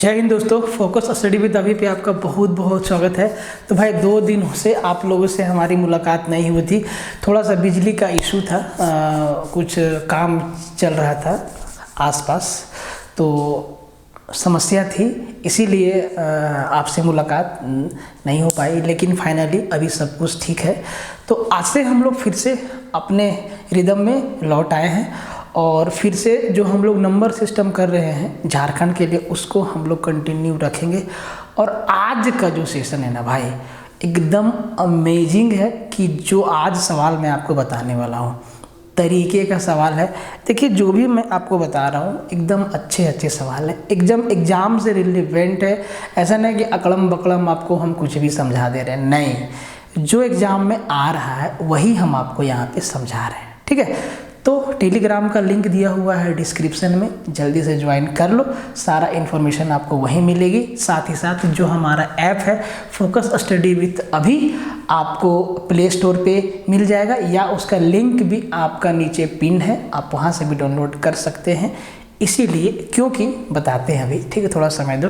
जय हिंद दोस्तों, focus study with अभी पे आपका बहुत बहुत स्वागत है। तो भाई 2 दिन से आप लोगों से हमारी मुलाकात नहीं हुई थी। थोड़ा सा बिजली का इशू था, कुछ काम चल रहा था आसपास, तो समस्या थी, इसीलिए आपसे मुलाकात नहीं हो पाई। लेकिन फाइनली अभी सब कुछ ठीक है। तो आज से हम लोग फिर से अपने रिदम में लौट आए हैं और फिर से जो हम लोग नंबर सिस्टम कर रहे हैं झारखंड के लिए, उसको हम लोग कंटिन्यू रखेंगे। और आज का जो सेशन है ना भाई, एकदम अमेजिंग है कि जो आज सवाल मैं आपको बताने वाला हूँ, तरीके का सवाल है। देखिए, जो भी मैं आपको बता रहा हूँ एकदम अच्छे सवाल है, एकदम एग्जाम से रिलेवेंट है। ऐसा नहीं कि अकड़म बकड़म आपको हम कुछ भी समझा दे रहे हैं, नहीं, जो एग्जाम में आ रहा है वही हम आपको यहाँ पे समझा रहे हैं। ठीक है, तो टेलीग्राम का लिंक दिया हुआ है डिस्क्रिप्शन में, जल्दी से ज्वाइन कर लो, सारा इन्फॉर्मेशन आपको वहीं मिलेगी। साथ ही साथ जो हमारा ऐप है फोकस स्टडी विथ अभी, आपको प्ले स्टोर पे मिल जाएगा या उसका लिंक भी आपका नीचे पिन है, आप वहाँ से भी डाउनलोड कर सकते हैं। इसीलिए क्योंकि बताते हैं अभी, ठीक है, थोड़ा समय दो।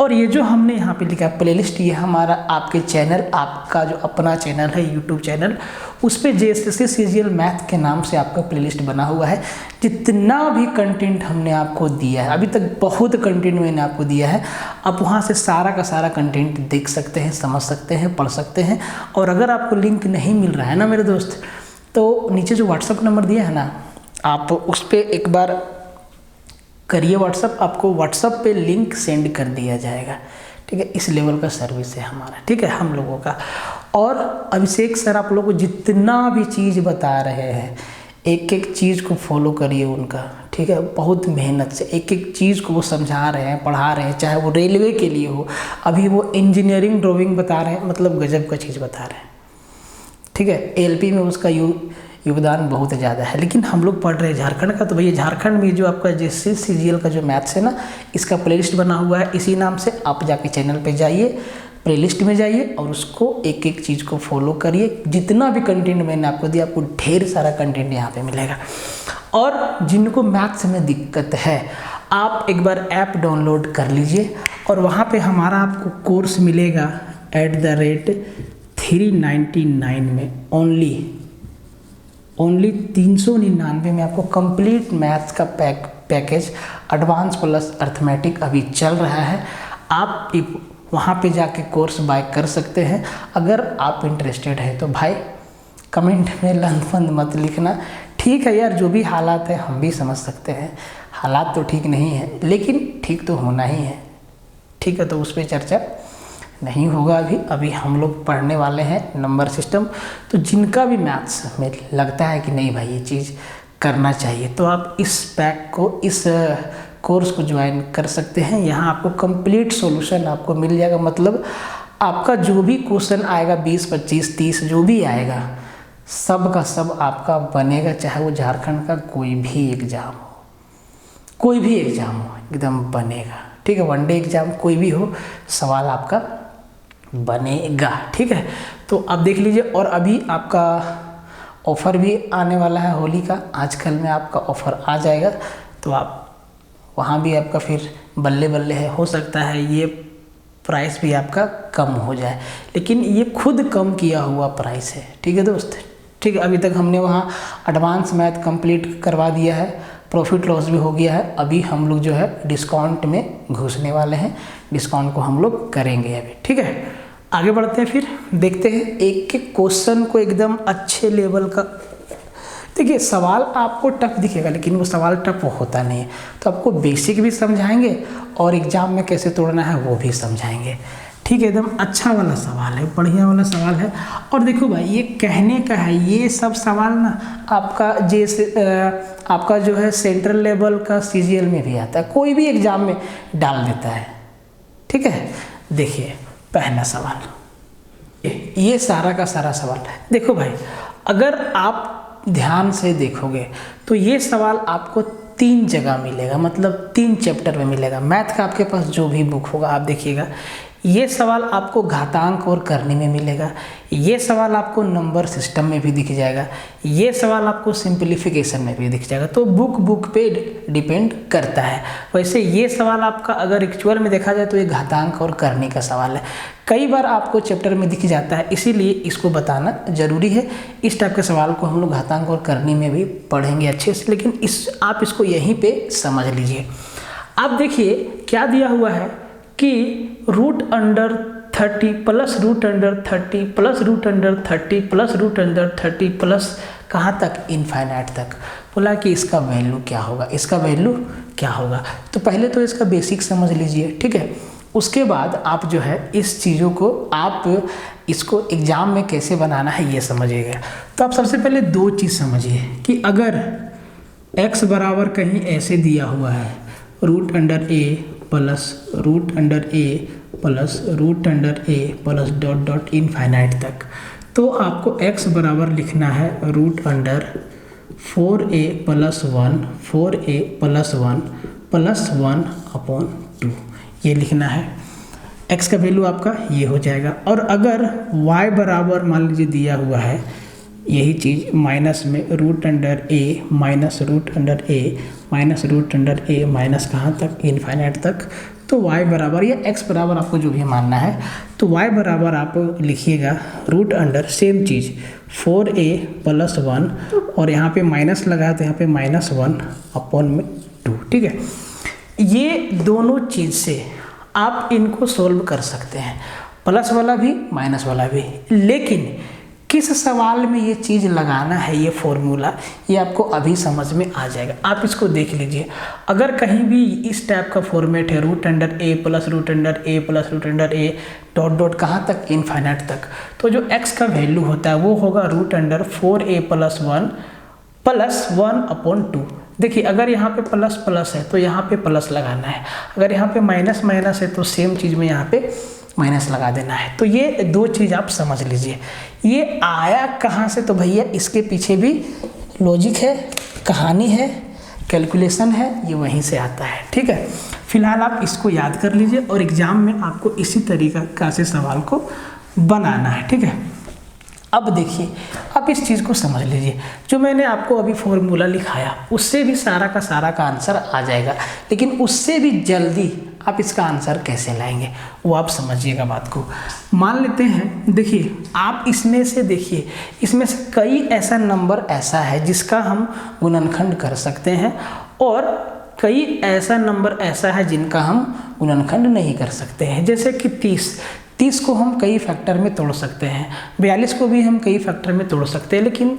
और ये जो हमने यहाँ पे लिखा प्लेलिस्ट, ये हमारा आपके चैनल, आपका जो अपना चैनल है यूट्यूब चैनल, उस पर JSSC CGL मैथ के नाम से आपका प्लेलिस्ट बना हुआ है। जितना भी कंटेंट हमने आपको दिया है अभी तक, बहुत कंटेंट मैंने आपको दिया है, आप वहाँ से सारा का सारा कंटेंट देख सकते हैं, समझ सकते हैं, पढ़ सकते हैं। और अगर आपको लिंक नहीं मिल रहा है ना मेरे दोस्त, तो नीचे जो व्हाट्सअप नंबर दिया है ना, आप उस पर एक बार करिए व्हाट्सअप, आपको व्हाट्सअप पे लिंक सेंड कर दिया जाएगा। ठीक है, इस लेवल का सर्विस है हमारा, ठीक है, हम लोगों का। और अभिषेक सर आप लोगों को जितना भी चीज़ बता रहे हैं, एक एक चीज़ को फॉलो करिए उनका, ठीक है, बहुत मेहनत से एक एक चीज़ को वो समझा रहे हैं, पढ़ा रहे हैं, चाहे वो रेलवे के लिए हो, अभी वो इंजीनियरिंग ड्राइंग बता रहे हैं, मतलब गजब का चीज़ बता रहे हैं। ठीक है, LP में उसका योगदान बहुत ज़्यादा है। लेकिन हम लोग पढ़ रहे हैं झारखंड का, तो भैया झारखंड में जो आपका JSSC CGL का जो मैथ्स है ना, इसका प्लेलिस्ट बना हुआ है इसी नाम से। आप जाके चैनल पे जाइए, प्लेलिस्ट में जाइए और उसको एक एक चीज़ को फॉलो करिए। जितना भी कंटेंट मैंने आपको दिया, आपको ढेर सारा कंटेंट यहाँ पे मिलेगा। और जिनको मैथ्स में दिक्कत है, आप एक बार ऐप डाउनलोड कर लीजिए और वहाँ पर हमारा आपको कोर्स मिलेगा @399 में, ओनली 399 में आपको कंप्लीट मैथ्स का पैकेज एडवांस प्लस अर्थमेटिक अभी चल रहा है। आप वहाँ पे जाके कोर्स बाय कर सकते हैं। अगर आप इंटरेस्टेड हैं तो भाई कमेंट में लंदफंद मत लिखना, ठीक है यार, जो भी हालात है हम भी समझ सकते हैं, हालात तो ठीक नहीं है लेकिन ठीक तो होना ही है। ठीक है, तो उस पर चर्चा नहीं होगा अभी हम लोग पढ़ने वाले हैं नंबर सिस्टम। तो जिनका भी मैथ्स में लगता है कि नहीं भाई ये चीज़ करना चाहिए, तो आप इस पैक को, इस कोर्स को ज्वाइन कर सकते हैं। यहाँ आपको कंप्लीट सॉल्यूशन आपको मिल जाएगा। मतलब आपका जो भी क्वेश्चन आएगा 20, 25, 30 जो भी आएगा, सब का सब आपका बनेगा, चाहे वो झारखंड का कोई भी एग्ज़ाम हो, कोई भी एग्ज़ाम हो, एकदम बनेगा। ठीक है, वनडे एग्ज़ाम कोई भी हो, सवाल आपका बनेगा। ठीक है, तो आप देख लीजिए। और अभी आपका ऑफ़र भी आने वाला है होली का, आजकल में आपका ऑफ़र आ जाएगा, तो आप वहाँ भी आपका फिर बल्ले बल्ले है, हो सकता है ये प्राइस भी आपका कम हो जाए, लेकिन ये खुद कम किया हुआ प्राइस है। ठीक है दोस्त, ठीक है, अभी तक हमने वहाँ एडवांस मैथ कंप्लीट करवा दिया है, प्रॉफिट लॉस भी हो गया है। अभी हम लोग जो है डिस्काउंट में घुसने वाले हैं, डिस्काउंट को हम लोग करेंगे अभी। ठीक है, आगे बढ़ते हैं, फिर देखते हैं एक एक क्वेश्चन को एकदम अच्छे लेवल का। देखिए, सवाल आपको टफ दिखेगा लेकिन वो सवाल टफ होता नहीं है, तो आपको बेसिक भी समझाएंगे और एग्जाम में कैसे तोड़ना है वो भी समझाएंगे। ठीक है, एकदम अच्छा वाला सवाल है, बढ़िया वाला सवाल है। और देखो भाई, ये कहने का है, ये सब सवाल ना आपका जैसे आपका जो है सेंट्रल लेवल का CGL में भी आता है, कोई भी एग्जाम में डाल देता है। ठीक है, देखिए पहला सवाल, ये सारा का सारा सवाल। देखो भाई, अगर आप ध्यान से देखोगे तो ये सवाल आपको 3 जगह मिलेगा, मतलब 3 चैप्टर में मिलेगा। मैथ का आपके पास जो भी बुक होगा आप देखिएगा, ये सवाल आपको घातांक और करने में मिलेगा, ये सवाल आपको नंबर सिस्टम में भी दिख जाएगा, ये सवाल आपको सिंप्लीफिकेशन में भी दिख जाएगा। तो बुक पे डिपेंड करता है। वैसे ये सवाल आपका अगर एक्चुअल में देखा जाए तो ये घातांक और करने का सवाल है, कई बार आपको चैप्टर में दिख जाता है, इसीलिए इसको बताना जरूरी है। इस टाइप के सवाल को हम लोग घातांक और करने में भी पढ़ेंगे अच्छे से, लेकिन आप इसको यहीं पे समझ लीजिए। आप देखिए क्या दिया हुआ है कि √30 प्लस √30 प्लस √30 प्लस √30 प्लस कहाँ तक, इनफाइनाइट तक। बोला कि इसका वैल्यू क्या होगा, इसका वैल्यू क्या होगा। तो पहले तो इसका बेसिक समझ लीजिए, ठीक है। उसके बाद आप जो है इस चीज़ों को आप इसको एग्ज़ाम में कैसे बनाना है ये समझिएगा। तो आप सबसे पहले दो चीज़ समझिए कि अगर x बराबर कहीं ऐसे दिया हुआ है √a plus √a plus √a plus dot dot infinite तक, तो आपको x बराबर लिखना है √4a plus 1 4a plus 1 plus 1/2 ये लिखना है। x का वैल्यू आपका ये हो जाएगा। और अगर y बराबर मान लीजिए दिया हुआ है यही चीज़ माइनस में √a minus √a minus √a minus कहाँ तक, इनफाइनाइट तक, तो y बराबर या x बराबर आपको जो भी मानना है, तो y बराबर आप लिखिएगा सेम चीज़ 4a प्लस 1 और यहाँ पे माइनस लगा है तो यहाँ पे -1/2, ठीक है। ये दोनों चीज़ से आप इनको सोल्व कर सकते हैं, प्लस वाला भी माइनस वाला भी, लेकिन किस सवाल में ये चीज़ लगाना है, ये फॉर्मूला, ये आपको अभी समझ में आ जाएगा। आप इसको देख लीजिए। अगर कहीं भी इस टाइप का फॉर्मेट है √a plus √a plus √a dot dot कहाँ तक, इनफाइनाइट तक, तो जो x का वैल्यू होता है वो होगा √4a प्लस 1 प्लस 1/2। देखिए अगर यहाँ पे प्लस प्लस है तो यहाँ पे प्लस लगाना है, अगर यहाँ पे माइनस माइनस है तो सेम चीज़ में यहाँ पे माइनस लगा देना है। तो ये दो चीज़ आप समझ लीजिए। ये आया कहाँ से, तो भैया इसके पीछे भी लॉजिक है, कहानी है, कैलकुलेशन है, ये वहीं से आता है, ठीक है। फिलहाल आप इसको याद कर लीजिए और एग्जाम में आपको इसी तरीका से सवाल को बनाना है, ठीक है। अब देखिए, आप इस चीज़ को समझ लीजिए, जो मैंने आपको अभी फॉर्मूला लिखाया उससे भी सारा का आंसर आ जाएगा, लेकिन उससे भी जल्दी आप इसका आंसर कैसे लाएंगे वो आप समझिएगा बात को। मान लेते हैं, देखिए आप इसमें से देखिए, इसमें से कई ऐसा नंबर ऐसा है जिसका हम गुणनखंड कर सकते हैं और कई ऐसा नंबर ऐसा है जिनका हम गुणनखंड नहीं कर सकते हैं। जैसे कि 30 को हम कई फैक्टर में तोड़ सकते हैं, 42 को भी हम कई फैक्टर में तोड़ सकते हैं, लेकिन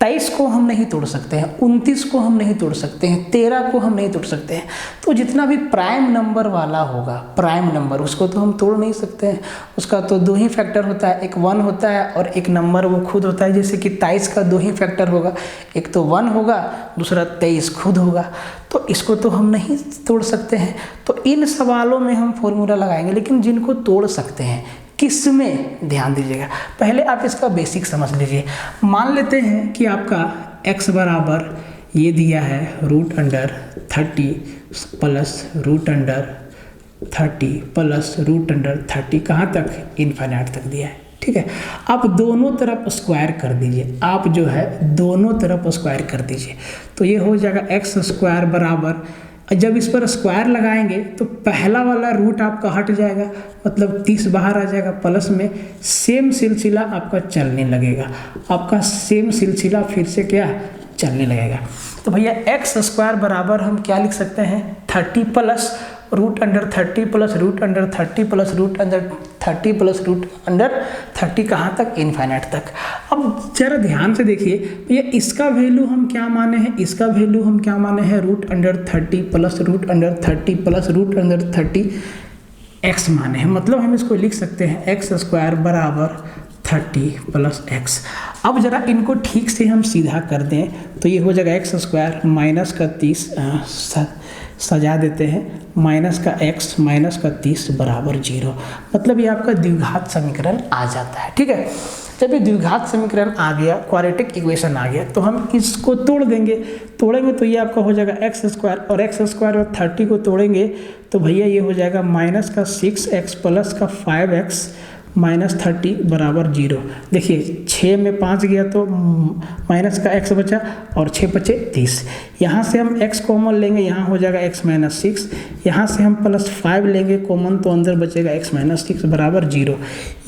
23 को हम नहीं तोड़ सकते हैं, 29 को हम नहीं तोड़ सकते हैं, 13 को हम नहीं तोड़ सकते हैं। तो जितना भी प्राइम नंबर वाला होगा, प्राइम नंबर, उसको तो हम तोड़ नहीं सकते हैं। उसका तो दो ही फैक्टर होता है, एक 1 होता है और एक नंबर वो खुद होता है। जैसे कि 23 का दो ही फैक्टर होगा, एक तो 1 होगा, दूसरा 23 खुद होगा, तो इसको तो हम नहीं तोड़ सकते हैं। तो इन सवालों में हम फॉर्मूला लगाएंगे, लेकिन जिनको तोड़ सकते हैं किस में ध्यान दीजिएगा। पहले आप इसका बेसिक समझ लीजिए। मान लेते हैं कि आपका x बराबर ये दिया है √30 प्लस √30 प्लस √30 कहाँ तक, इनफाइनाइट तक दिया है, ठीक है। आप दोनों तरफ स्क्वायर कर दीजिए, आप जो है दोनों तरफ स्क्वायर कर दीजिए, तो ये हो जाएगा x² बराबर, जब इस पर स्क्वायर लगाएंगे तो पहला वाला रूट आपका हट जाएगा, मतलब 30 बाहर आ जाएगा, प्लस में सेम सिलसिला आपका चलने लगेगा, आपका सेम सिलसिला फिर से क्या चलने लगेगा। तो भैया x² बराबर हम क्या लिख सकते हैं, 30 प्लस √30 प्लस √30 प्लस √30 प्लस √30 कहाँ तक, इनफाइनाइट तक। अब जरा ध्यान से देखिए, ये इसका वैल्यू हम क्या माने हैं, इसका वैल्यू हम क्या माने हैं, √30 प्लस √30 प्लस √30 x माने हैं। मतलब हम इसको लिख सकते हैं x² बराबर 30 प्लस x। अब जरा इनको ठीक से हम सीधा कर दें तो ये हो जाएगा x² माइनस का 30, सजा देते हैं, माइनस का x माइनस का 30 बराबर 0। मतलब ये आपका द्विघात समीकरण आ जाता है, ठीक है। जब ये द्विघात समीकरण आ गया, क्वाड्रेटिक इक्वेशन आ गया, तो हम इसको तोड़ देंगे। तोड़ेंगे तो ये आपका हो जाएगा एक्स स्क्वायर, और एक्स स्क्वायर और 30 को तोड़ेंगे तो भैया ये हो जाएगा माइनस का 6x प्लस का 5x माइनस 30 बराबर 0। देखिए 6 में 5 गया तो माइनस का x बचा और 6 बचे 30। यहाँ से हम x कॉमन लेंगे, यहाँ हो जाएगा x माइनस 6। यहाँ से हम प्लस 5 लेंगे कॉमन तो अंदर बचेगा x माइनस 6 बराबर 0।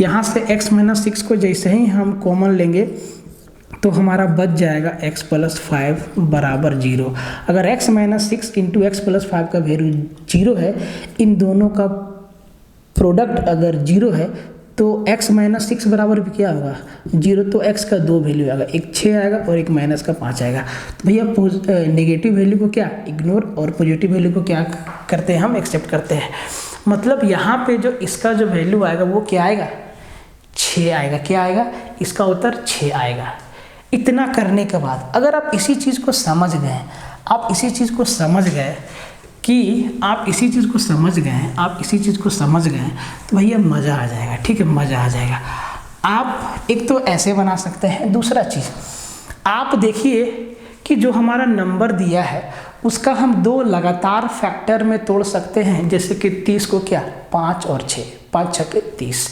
यहाँ से x माइनस 6 को जैसे ही हम कॉमन लेंगे तो हमारा बच जाएगा x प्लस 5 बराबर 0। अगर x minus 6 into x plus 5 का वैल्यू 0 है, इन दोनों का प्रोडक्ट अगर 0 है तो x माइनस 6 बराबर भी क्या होगा 0। तो x का 2 वैल्यू आएगा, एक 6 आएगा और एक माइनस का 5 आएगा। तो भैया नेगेटिव वैल्यू को क्या इग्नोर और पॉजिटिव वैल्यू को क्या करते हैं हम एक्सेप्ट करते हैं। मतलब यहाँ पे जो इसका जो वैल्यू आएगा वो क्या आएगा 6 आएगा। क्या आएगा, इसका उत्तर 6 आएगा। इतना करने के बाद अगर आप इसी चीज़ को समझ गए, आप इसी चीज़ को समझ गए तो भैया मज़ा आ जाएगा। ठीक है, मज़ा आ जाएगा। आप एक तो ऐसे बना सकते हैं। दूसरा चीज़ आप देखिए कि जो हमारा नंबर दिया है उसका हम 2 लगातार फैक्टर में तोड़ सकते हैं। जैसे कि 30 को क्या 5 और 6, 5 छक्के 30,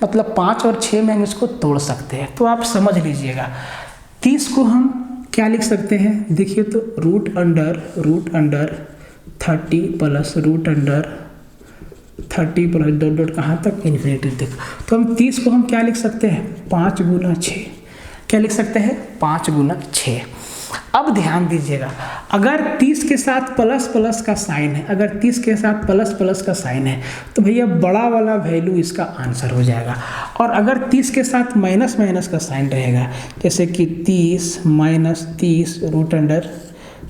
मतलब 5 और 6 में हम इसको तोड़ सकते हैं। तो आप समझ लीजिएगा 30 को हम क्या लिख सकते हैं, देखिए तो root under 30 plus root under 30 plus dot dot कहाँ तक इन्फिनिटी तक। तो हम 30 को हम क्या लिख सकते हैं 5 गुना 6। क्या लिख सकते हैं 5 गुना 6। अब ध्यान दीजिएगा, अगर 30 के साथ प्लस प्लस का साइन है, अगर 30 के साथ प्लस प्लस का साइन है तो भैया बड़ा वाला वैल्यू इसका आंसर हो जाएगा। और अगर 30 के साथ माइनस माइनस का साइन रहेगा, जैसे कि 30 minus 30 root under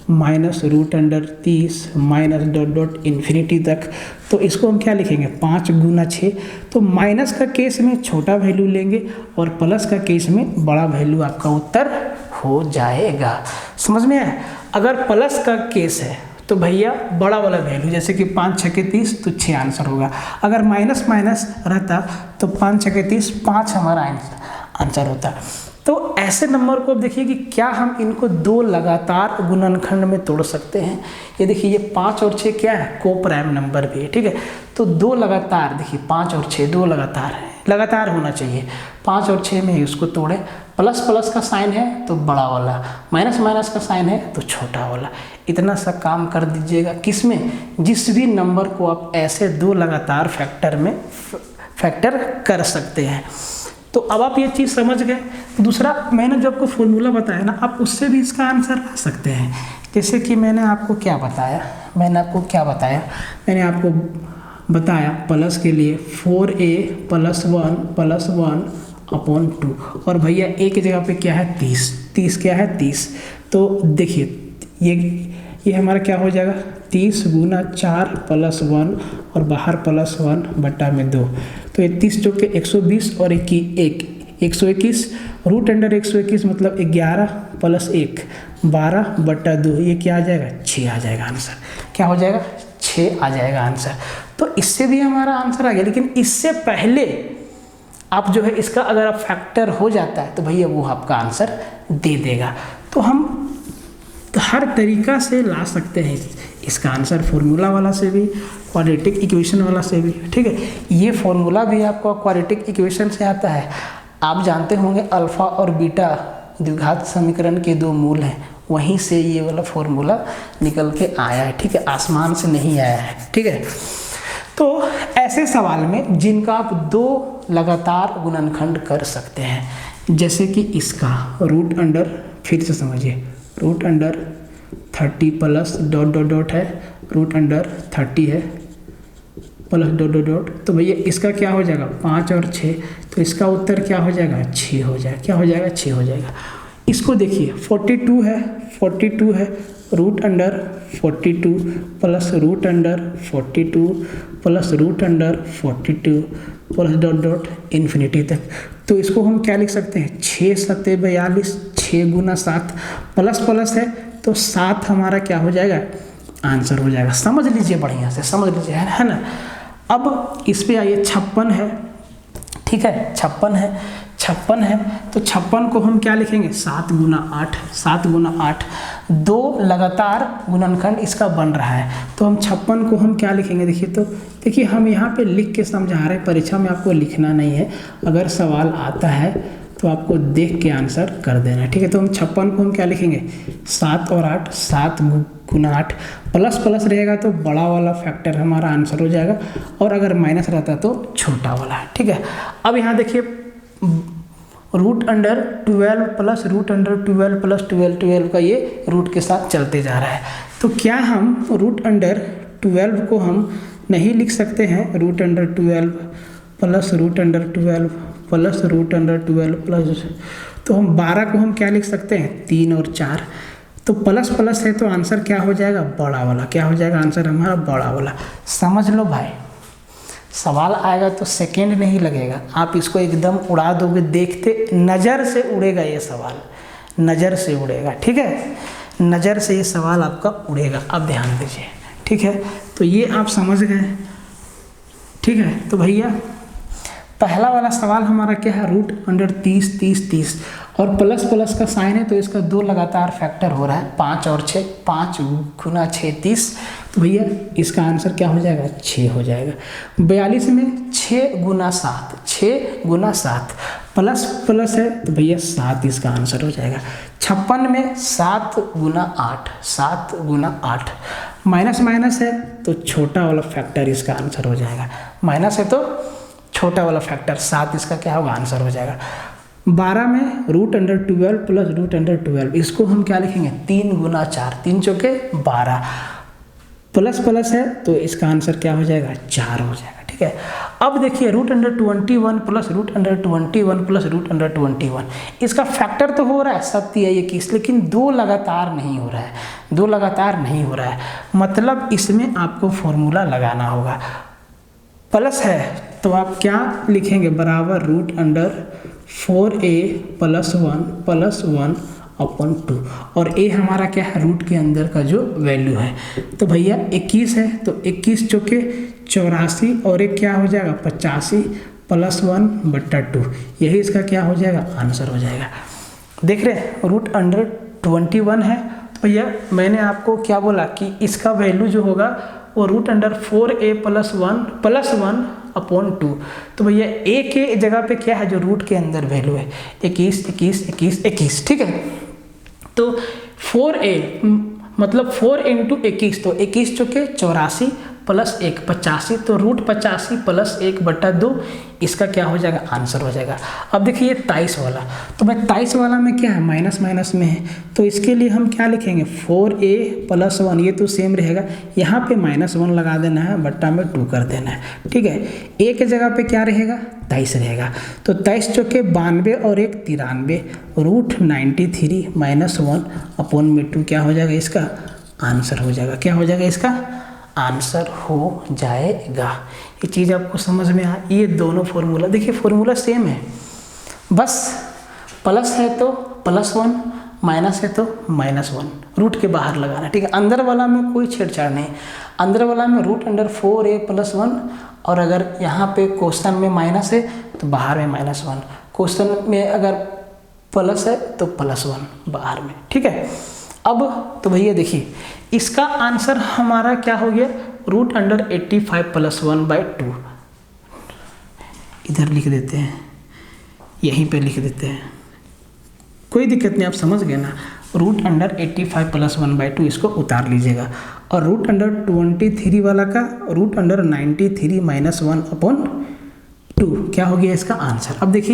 minus root under 30 minus dot dot infinity तक, तो इसको हम क्या लिखेंगे 5 गुना 6। तो माइनस का केस में छोटा वैल्यू लेंगे और प्लस का केस में बड़ा वैल्यू आपका उत्तर हो जाएगा। समझ में आया। अगर प्लस का केस है तो भैया बड़ा वाला वैल्यू, जैसे कि 5 छक्के 30 तो 6 आंसर होगा। अगर माइनस माइनस रहता तो 5 छक्के 30 5 हमारा आंसर होता। तो ऐसे नंबर को अब देखिए कि क्या हम इनको 2 लगातार गुणनखंड में तोड़ सकते हैं। ये देखिए ये 5 और 6 क्या है को प्राइम नंबर भी है। ठीक है, तो 2 लगातार, देखिए 5 और 6 2 लगातार होना चाहिए। 5 और 6 में इसको तोड़े, प्लस प्लस का साइन है तो बड़ा वाला, माइनस माइनस का साइन है तो छोटा वाला। इतना सा काम कर दीजिएगा, किसमें, जिस भी नंबर को आप ऐसे 2 लगातार फैक्टर कर सकते हैं। तो अब आप ये चीज़ समझ गए। दूसरा, मैंने जो आपको फॉर्मूला बताया ना, आप उससे भी इसका आंसर ला सकते हैं। जैसे कि मैंने आपको बताया प्लस के लिए 4a + 1 अपॉन 2, और भैया a की जगह पे क्या है 30 क्या है 30। तो देखिए ये हमारा क्या हो जाएगा 30 गुना 4 + 1 और बाहर +1 बटा में 2। तो ये 30 चौके 120 और 121 रूट अंडर 121 मतलब 11 + 1 12 बटा 2। ये क्या आ जाएगा 6 आ जाएगा आंसर। क्या हो जाएगा 6 आ जाएगा आंसर। तो इससे भी हमारा आंसर आ गया। लेकिन इससे पहले आप जो है इसका अगर आप फैक्टर हो जाता है तो भैया वो आपका आंसर दे देगा। तो हम हर तरीका से ला सकते हैं इसका आंसर, फार्मूला वाला से भी, क्वाड्रेटिक इक्वेशन वाला से भी। ठीक है, ये फार्मूला भी आपको क्वाड्रेटिक इक्वेशन से आता है। आप जानते होंगे अल्फा और बीटा द्विघात समीकरण के 2 मूल हैं, वहीं से ये वाला फार्मूला निकल के आया है। ठीक है, आसमान से नहीं आया है। ठीक है, तो ऐसे सवाल में जिनका आप 2 लगातार गुणनखंड कर सकते हैं, जैसे कि इसका रूट अंडर, फिर से समझिए root under 30 plus dot dot dot है, रूट अंडर 30 है प्लस डॉट डॉट डॉट। तो भैया इसका क्या हो जाएगा 5 और 6, तो इसका उत्तर क्या हो जाएगा 6 हो जाएगा। क्या हो जाएगा 6 हो जाएगा। इसको देखिए 42 है root under 42 plus root under 42 plus root under 42 plus dot dot infinity तक। तो इसको हम क्या लिख सकते हैं 6 × 42 6 गुना 7 प्लस प्लस है तो 7 हमारा क्या हो जाएगा आंसर हो जाएगा। समझ लीजिए, बढ़िया से समझ लीजिए, है ना। अब इस पे आइए 56 है। ठीक है, 56 है। 56 है, तो 56 को हम क्या लिखेंगे 7 गुना 8, 7 गुना 8, 2 लगातार गुणनखंड इसका बन रहा है, तो हम 56 को हम क्या लिखेंगे, देखिए हम यहाँ पे लिख के समझा रहे हैं, परीक्षा में आपको लिखना नहीं है, अगर सवाल आता है तो आपको देख के आंसर कर देना है, ठीक है। तो हम 56 को हम क्या लिखेंगे 7 और 8, 7 गुना 8, प्लस प्लस रहेगा तो बड़ा वाला फैक्टर हमारा आंसर हो जाएगा, और अगर माइनस रहता तो छोटा वाला, ठीक है। अब यहाँ देखिए √12 प्लस √12 प्लस 12 का ये रूट के साथ चलते जा रहा है, तो क्या हम √12 को हम नहीं लिख सकते हैं, √12 प्लस √12 प्लस √12 प्लस, तो हम 12 को हम क्या लिख सकते हैं 3 और 4, तो प्लस प्लस है तो आंसर क्या हो जाएगा बड़ा वाला, क्या हो जाएगा आंसर हमारा बड़ा वाला। समझ लो भाई, सवाल आएगा तो सेकंड नहीं लगेगा, आप इसको एकदम उड़ा दोगे, देखते नज़र से उड़ेगा ये सवाल, नज़र से उड़ेगा, ठीक है, नज़र से ये सवाल आपका उड़ेगा। अब ध्यान दीजिए, ठीक है, तो ये आप समझ गए, ठीक है। तो भैया पहला वाला सवाल हमारा क्या है √30 30 30, और प्लस प्लस का साइन है तो इसका 2 लगातार फैक्टर हो रहा है, 5 और 6, 5 गुना 6 30, तो भैया इसका आंसर क्या हो जाएगा 6 हो जाएगा। 42 में 6 गुना 7, 6 गुना 7 प्लस प्लस है तो भैया 7 इसका आंसर हो जाएगा। 56 में 7 गुना 8, 7 गुना 8, माइनस माइनस है तो छोटा वाला फैक्टर इसका आंसर हो जाएगा, माइनस है तो छोटा वाला फैक्टर 7 इसका क्या होगा आंसर हो जाएगा। 12 में √12 प्लस √12, इसको हम क्या लिखेंगे 3 गुना 4, 3 चौके 12, प्लस प्लस है तो इसका आंसर क्या हो जाएगा 4 हो जाएगा, ठीक है। अब देखिए √21 प्लस √21 प्लस √21, इसका फैक्टर तो हो रहा है 7 या 21, लेकिन 2 लगातार नहीं हो रहा है, 2 लगातार नहीं हो रहा है, मतलब इसमें आपको फॉर्मूला लगाना होगा। प्लस है तो आप क्या लिखेंगे बराबर √4a प्लस 1 अपॉन 2, और a हमारा क्या है रूट के अंदर का जो वैल्यू है, तो भैया 21 है तो 21 चौके 84, और एक क्या हो जाएगा 85 प्लस 1/2, यही इसका क्या हो जाएगा आंसर हो जाएगा। देख रहे हैं √21 है, तो भैया मैंने आपको क्या बोला कि इसका वैल्यू जो होगा वो √4a प्लस 1 अपॉन 2, तो भैया a के जगह पे क्या है जो रूट के अंदर वैल्यू है 21 21 21 21, ठीक है। तो 4a मतलब 4 × 21, तो 21 चौके 84 प्लस 1 85, तो √85 प्लस 1/2 इसका क्या हो जाएगा आंसर हो जाएगा। अब देखिए ये 23 वाला, तो भाई 23 वाला में क्या है माइनस माइनस में है, तो इसके लिए हम क्या लिखेंगे 4a प्लस 1, ये तो सेम रहेगा, यहाँ पे -1 लगा देना है, बट्टा में 2 कर देना है, ठीक है। a के जगह पे क्या रहेगा 23 रहेगा, तो 23 चौके 92 और 1 93, √93 -1 अपॉन में 2 क्या हो जाएगा इसका आंसर हो जाएगा, क्या हो जाएगा इसका आंसर हो जाएगा। ये चीज़ आपको समझ में आ, ये दोनों फॉर्मूला देखिए फॉर्मूला सेम है, बस प्लस है तो +1, माइनस है तो -1, रूट के बाहर लगाना, ठीक है। अंदर वाला में कोई छेड़छाड़ नहीं, अंदर वाला में √4a प्लस 1, और अगर यहाँ पे क्वेश्चन में माइनस है तो बाहर में -1, क्वेश्चन में अगर प्लस है तो +1 बाहर में, ठीक है। अब तो भैया देखिए इसका आंसर हमारा क्या हो गया √85 प्लस 1/2, इधर लिख देते हैं, यहीं पे लिख देते हैं, कोई दिक्कत नहीं, आप समझ गए ना। √85 प्लस 1/2 इसको उतार लीजिएगा, और √23 वाला का √93 -1/2 क्या हो गया इसका आंसर। अब देखिए